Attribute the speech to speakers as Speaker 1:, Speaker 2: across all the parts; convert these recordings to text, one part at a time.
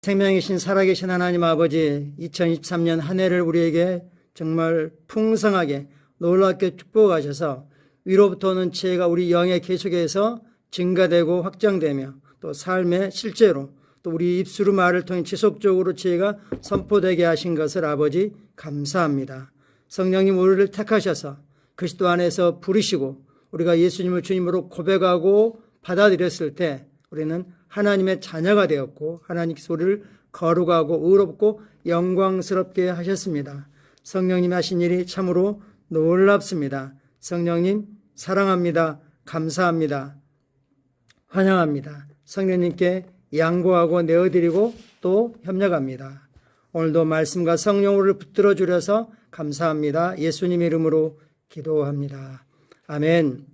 Speaker 1: 생명이신 살아계신 하나님 아버지, 2023년 한 해를 우리에게 정말 풍성하게 놀랍게 축복하셔서 위로부터 오는 지혜가 우리 영의 계속해서 증가되고 확장되며 또 삶의 실제로 또 우리 입술의 말을 통해 지속적으로 지혜가 선포되게 하신 것을 아버지 감사합니다. 성령님 우리를 택하셔서 그리스도 안에서 부르시고 우리가 예수님을 주님으로 고백하고 받아들였을 때 우리는 하나님의 자녀가 되었고 하나님께서 우리를 거룩하고 의롭고 영광스럽게 하셨습니다. 성령님 하신 일이 참으로 놀랍습니다. 성령님 사랑합니다. 감사합니다. 환영합니다. 성령님께 양보하고 내어드리고 또 협력합니다. 오늘도 말씀과 성령으로 붙들어 주셔서 감사합니다. 예수님 이름으로 기도합니다. 아멘.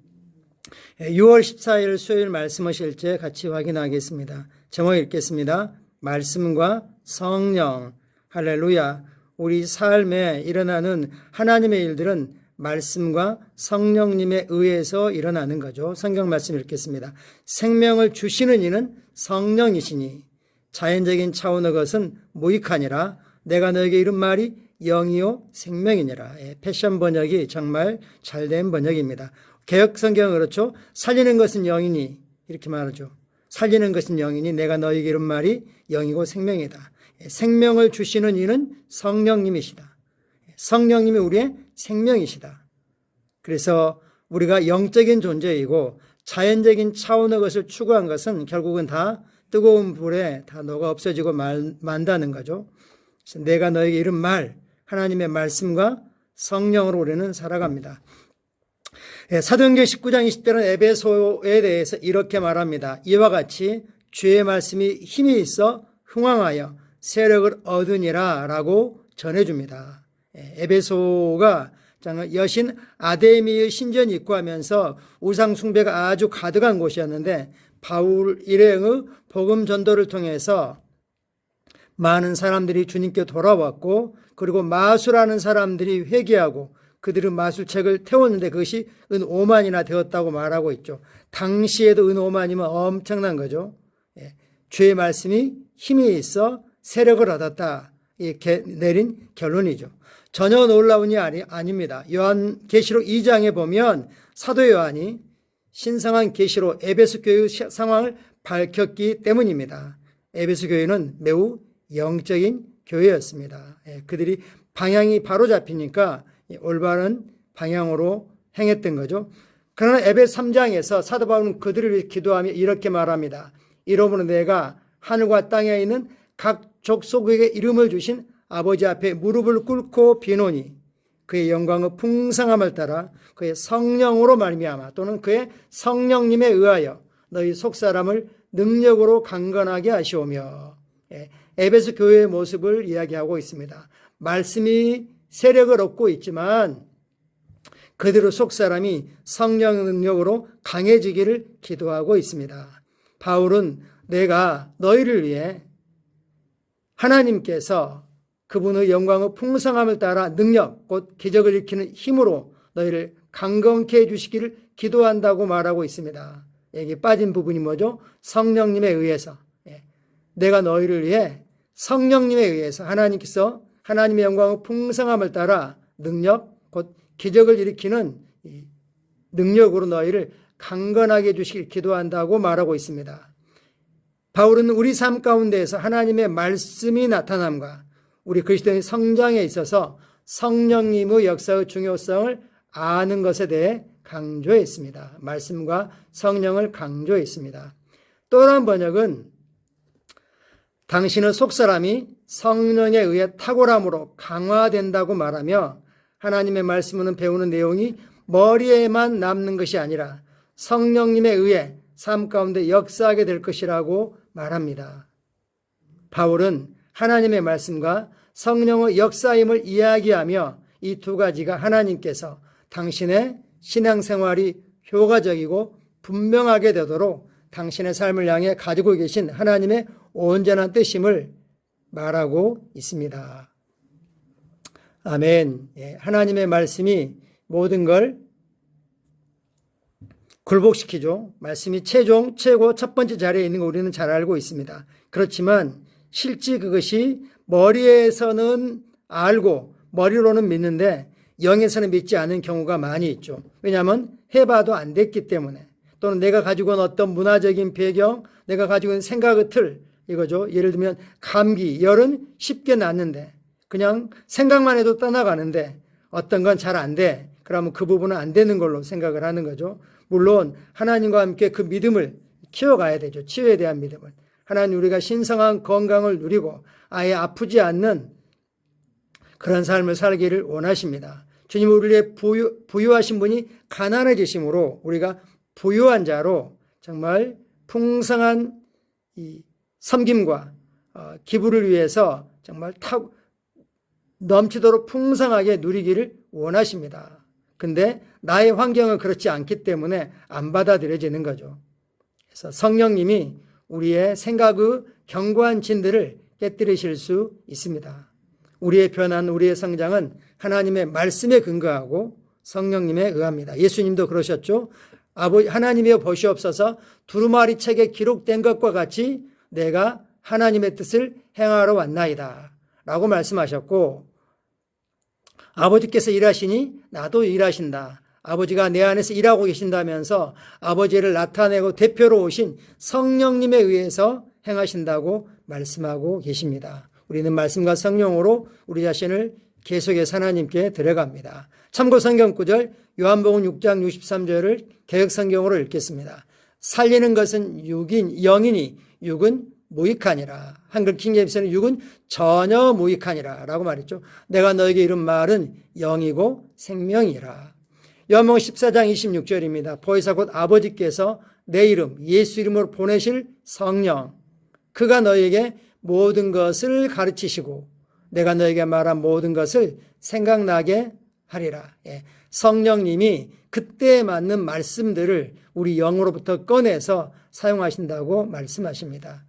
Speaker 1: 6월 14일 수요일 말씀의 실제 같이 확인하겠습니다. 제목 읽겠습니다. 말씀과 성령. 할렐루야. 우리 삶에 일어나는 하나님의 일들은 말씀과 성령님에 의해서 일어나는 거죠. 성경 말씀 읽겠습니다. 생명을 주시는 이는 성령이시니 자연적인 차원의 것은 무익하니라. 내가 너에게 이른 말이 영이요 생명이니라. 패션 번역이 정말 잘된 번역입니다. 개역 성경은 그렇죠. 살리는 것은 영이니 이렇게 말하죠. 살리는 것은 영이니 내가 너에게 이른 말이 영이고 생명이다. 생명을 주시는 이는 성령님이시다. 성령님이 우리의 생명이시다. 그래서 우리가 영적인 존재이고 자연적인 차원의 것을 추구한 것은 결국은 다 뜨거운 불에 다 녹아 없어지고 만다는 거죠. 그래서 내가 너에게 이른 말, 하나님의 말씀과 성령으로 우리는 살아갑니다. 사도행전 19장 20절은 에베소에 대해서 이렇게 말합니다. 이와 같이 주의 말씀이 힘이 있어 흥왕하여 세력을 얻으니라 라고 전해줍니다. 에베소가 여신 아데미의 신전이 있고 하면서 우상 숭배가 아주 가득한 곳이었는데 바울 일행의 복음 전도를 통해서 많은 사람들이 주님께 돌아왔고 그리고 마술하는 사람들이 회개하고 그들은 마술책을 태웠는데 그것이 은 5만이나 되었다고 말하고 있죠. 당시에도 은 5만이면 엄청난 거죠. 주의 말씀이 힘이 있어 세력을 얻었다. 이렇게 내린 결론이죠. 전혀 놀라운 일이 아닙니다. 요한계시록 2장에 보면 사도 요한이 신성한 계시로 에베소 교회의 상황을 밝혔기 때문입니다. 에베소 교회는 매우 영적인 교회였습니다. 그들이 방향이 바로 잡히니까 올바른 방향으로 행했던 거죠. 그러나 에베소 3장에서 사도 바울은 그들을 위해 기도하며 이렇게 말합니다. 이러므로 내가 하늘과 땅에 있는 각 족속에게 이름을 주신 아버지 앞에 무릎을 꿇고 비노니 그의 영광의 풍성함을 따라 그의 성령으로 말미암아 또는 그의 성령님에 의하여 너희 속사람을 능력으로 강건하게 하시오며 에베소 교회의 모습을 이야기하고 있습니다. 말씀이 세력을 얻고 있지만 그대로 속사람이 성령 능력으로 강해지기를 기도하고 있습니다. 바울은 내가 너희를 위해 하나님께서 그분의 영광의 풍성함을 따라 능력 곧 기적을 일으키는 힘으로 너희를 강건케 해주시기를 기도한다고 말하고 있습니다. 여기 빠진 부분이 뭐죠? 성령님에 의해서. 내가 너희를 위해 성령님에 의해서 하나님께서 하나님의 영광의 풍성함을 따라 능력 곧 기적을 일으키는 능력으로 너희를 강건하게 해주시길 기도한다고 말하고 있습니다. 바울은 우리 삶 가운데에서 하나님의 말씀이 나타남과 우리 그리스도인의 성장에 있어서 성령님의 역사의 중요성을 아는 것에 대해 강조했습니다. 말씀과 성령을 강조했습니다. 또 다른 번역은 당신의 속사람이 성령에 의해 탁월함으로 강화된다고 말하며 하나님의 말씀은 배우는 내용이 머리에만 남는 것이 아니라 성령님에 의해 삶 가운데 역사하게 될 것이라고 말합니다. 바울은 하나님의 말씀과 성령의 역사임을 이야기하며 이 두 가지가 하나님께서 당신의 신앙생활이 효과적이고 분명하게 되도록 당신의 삶을 향해 가지고 계신 하나님의 온전한 뜻임을 말하고 있습니다. 아멘. 하나님의 말씀이 모든 걸 굴복시키죠. 말씀이 최고 첫 번째 자리에 있는 거 우리는 잘 알고 있습니다. 그렇지만 실제 그것이 머리에서는 알고 머리로는 믿는데 영에서는 믿지 않은 경우가 많이 있죠. 왜냐하면 해봐도 안 됐기 때문에, 또는 내가 가지고 있는 어떤 문화적인 배경, 내가 가지고 있는 생각의 틀, 이거죠. 예를 들면 감기, 열은 쉽게 낫는데 그냥 생각만 해도 떠나가는데 어떤 건 잘 안 돼. 그러면 그 부분은 안 되는 걸로 생각을 하는 거죠. 물론 하나님과 함께 그 믿음을 키워가야 되죠. 치유에 대한 믿음을. 하나님, 우리가 신성한 건강을 누리고 아예 아프지 않는 그런 삶을 살기를 원하십니다. 주님, 우리의 부유하신 분이 가난해지심으로 우리가 부유한 자로 정말 풍성한 이 섬김과 기부를 위해서 정말 넘치도록 풍성하게 누리기를 원하십니다. 근데 나의 환경은 그렇지 않기 때문에 안 받아들여지는 거죠. 그래서 성령님이 우리의 생각의 견고한 진들을 깨뜨리실 수 있습니다. 우리의 변화는, 우리의 성장은 하나님의 말씀에 근거하고 성령님에 의합니다. 예수님도 그러셨죠. 하나님이여 보시옵소서, 두루마리 책에 기록된 것과 같이 내가 하나님의 뜻을 행하러 왔나이다 라고 말씀하셨고, 아버지께서 일하시니 나도 일하신다. 아버지가 내 안에서 일하고 계신다면서 아버지를 나타내고 대표로 오신 성령님에 의해서 행하신다고 말씀하고 계십니다. 우리는 말씀과 성령으로 우리 자신을 계속해서 하나님께 드려갑니다. 참고 성경 구절 요한복음 6장 63절을 개역성경으로 읽겠습니다. 살리는 것은 영이니 육은 무익하니라. 한글 킹제임스는 육은 전혀 무익하니라 라고 말했죠. 내가 너에게 이른 말은 영이고 생명이라. 요한복음 14장 26절입니다. 보혜사 곧 아버지께서 내 이름 예수 이름으로 보내실 성령, 그가 너에게 모든 것을 가르치시고 내가 너에게 말한 모든 것을 생각나게 하리라. 성령님이 그때에 맞는 말씀들을 우리 영으로부터 꺼내서 사용하신다고 말씀하십니다.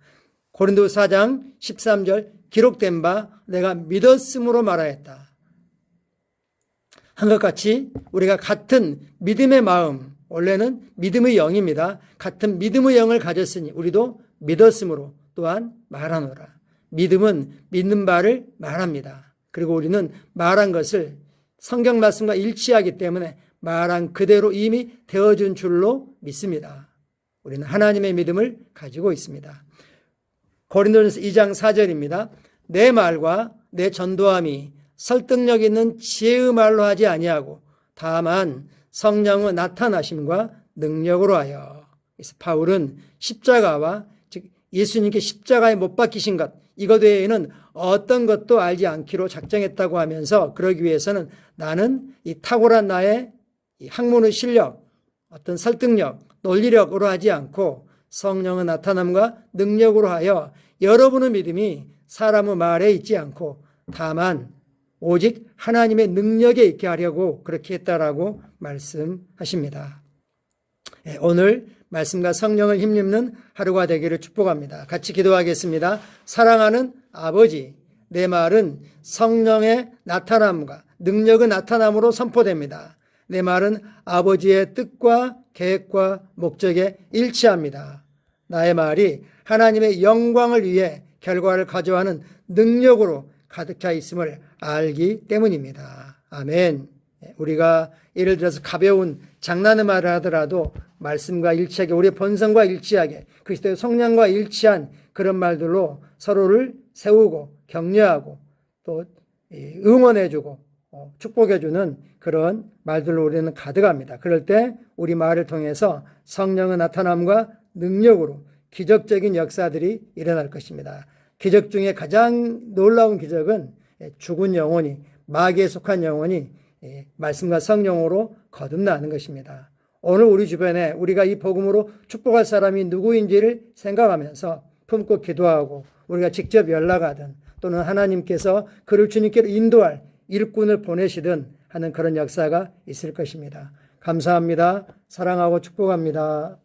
Speaker 1: 고린도서 4장 13절 기록된 바 내가 믿었음으로 말하였다. 한것 같이 우리가 같은 믿음의 마음, 원래는 믿음의 영입니다. 같은 믿음의 영을 가졌으니 우리도 믿었음으로 또한 말하노라. 믿음은 믿는 바를 말합니다. 그리고 우리는 말한 것을 성경 말씀과 일치하기 때문에 말한 그대로 이미 되어준 줄로 믿습니다. 우리는 하나님의 믿음을 가지고 있습니다. 고린도전서 2장 4절입니다. 내 말과 내 전도함이 설득력 있는 지혜의 말로 하지 아니하고 다만 성령의 나타나심과 능력으로 하여. 그래서 바울은 십자가와 즉 예수님께 십자가에 못 박히신 것, 이것 외에는 어떤 것도 알지 않기로 작정했다고 하면서, 그러기 위해서는 나는 이 탁월한 나의 이 학문의 실력, 어떤 설득력, 논리력으로 하지 않고 성령의 나타남과 능력으로 하여 여러분의 믿음이 사람의 말에 있지 않고 다만 오직 하나님의 능력에 있게 하려고 그렇게 했다라고 말씀하십니다. 오늘 말씀과 성령을 힘입는 하루가 되기를 축복합니다. 같이 기도하겠습니다. 사랑하는 아버지, 내 말은 성령의 나타남과 능력의 나타남으로 선포됩니다. 내 말은 아버지의 뜻과 계획과 목적에 일치합니다. 나의 말이 하나님의 영광을 위해 결과를 가져가는 능력으로 가득 차 있음을 알기 때문입니다. 아멘. 우리가 예를 들어서 가벼운 장난의 말을 하더라도 말씀과 일치하게, 우리의 본성과 일치하게, 그리스도의 성령과 일치한 그런 말들로 서로를 세우고 격려하고 또 응원해주고 축복해주는 그런 말들로 우리는 가득합니다. 그럴 때 우리 말을 통해서 성령의 나타남과 능력으로 기적적인 역사들이 일어날 것입니다. 기적 중에 가장 놀라운 기적은 죽은 영혼이, 마귀에 속한 영혼이 말씀과 성령으로 거듭나는 것입니다. 오늘 우리 주변에 우리가 이 복음으로 축복할 사람이 누구인지를 생각하면서 품고 기도하고 우리가 직접 연락하든 또는 하나님께서 그를 주님께로 인도할 일꾼을 보내시든 하는 그런 역사가 있을 것입니다. 감사합니다. 사랑하고 축복합니다.